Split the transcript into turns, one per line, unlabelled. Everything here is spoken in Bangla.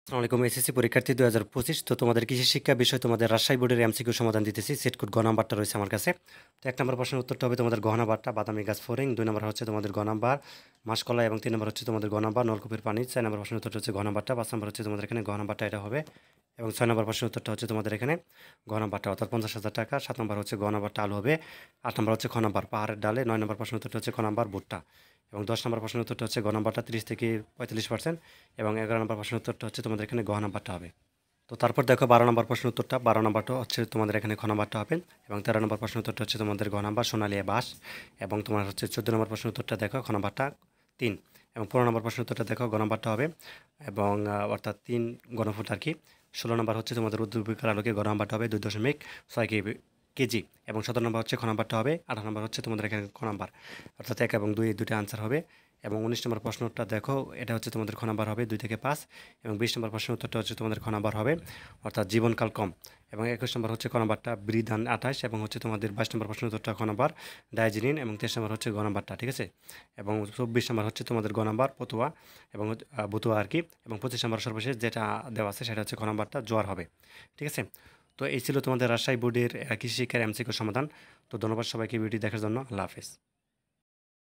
আসসালামু আলাইকুম এসএসসি পরীক্ষার্থী 2025। তো তোমাদের কৃষি শিক্ষা বিষয় তোমাদের রাজশাহী বোর্ডের এমসিকিউ সমাধান দিতেছি। সেট কোড গ নাম্বারটা রয়েছে আমার কাছে। তো 1 নম্বর প্রশ্নের উত্তরটা হবে তোমাদের গ নাম্বারটা বাদামি গাছ ফড়িং, 2 নম্বর হচ্ছে তোমাদের গ নাম্বার মাসকলাই এবং 3 নম্বর হচ্ছে তোমাদের গ নাম্বার নলকূপের পানি, 4 নম্বর প্রশ্নের উত্তরটা হচ্ছে গ নাম্বারটা, 5 নম্বর হচ্ছে তোমাদের এখানে গ নাম্বারটা এটা হবে এবং 6 নম্বর প্রশ্নের উত্তরটা হচ্ছে তোমাদের এখানে গ নাম্বারটা অর্থাৎ 50,000 টাকা, 7 নম্বর হচ্ছে গ নাম্বারটা আলু হবে, 8 নম্বর হচ্ছে খ নাম্বার পাহাড়ের ডালে, 9 নম্বর প্রশ্নের উত্তরটা হচ্ছে খ নাম্বার ভুট্টা এবং 10 নম্বর প্রশ্নের উত্তরটা হচ্ছে গ নাম্বারটা 30 থেকে 45% এবং 11 নম্বর প্রশ্নের উত্তরটা হচ্ছে তোমাদের এখানে গ নাম্বারটা হবে। তো তারপর দেখো 12 নম্বর প্রশ্নের উত্তরটা, 12 নম্বরটা হচ্ছে তোমাদের এখানে খ নাম্বারটা হবে এবং 13 নম্বর প্রশ্নের উত্তরটা হচ্ছে তোমাদের গ নাম্বার সোনালিয়া বাস এবং তোমার হচ্ছে 14 নম্বর প্রশ্নের উত্তরটা দেখো খ নাম্বারটা 3 এবং 15 নম্বর প্রশ্নের উত্তরটা দেখো গ নাম্বারটা হবে এবং অর্থাৎ 3 ঘনফুট আর কি। 16 নম্বর হচ্ছে তোমাদের উদ্ভিদের আলোকে গ নাম্বারটা হবে 2.6 কেজি এবং 17 নম্বর হচ্ছে খ নাম্বারটা হবে, 18 নম্বর হচ্ছে তোমাদের এখানে খ নাম্বার অর্থাৎ 1 এবং 2 এই দুটো আনসার হবে এবং 19 নম্বর প্রশ্নটা দেখো এটা হচ্ছে তোমাদের খ নাম্বার হবে 2 থেকে 5 এবং 20 নম্বর প্রশ্নের উত্তরটা হচ্ছে তোমাদের খ নাম্বার হবে অর্থাৎ জীবনকাল কম এবং 21 নম্বর হচ্ছে খ নাম্বারটা বৃদান 28 এবং হচ্ছে তোমাদের 22 নম্বর প্রশ্নের উত্তরটা খ নাম্বার ডাইজিনিন এবং 23 নম্বর হচ্ছে গ নাম্বারটা, ঠিক আছে। এবং 24 নম্বর হচ্ছে তোমাদের গ নাম্বার পতুয়া এবং বতুয়া আর কি এবং 25 নম্বর সর্বশেষ যেটা দেওয়া আছে সেটা হচ্ছে খ নাম্বারটা জোয়ার হবে, ঠিক আছে। তো এই ছিল তোমাদের রাজশাহী বোর্ডের কৃষি শিক্ষার এমসিকিউ সমাধান। তো ধন্যবাদ সবাইকে ভিডিও দেখার জন্য। আল্লাহ হাফেজ।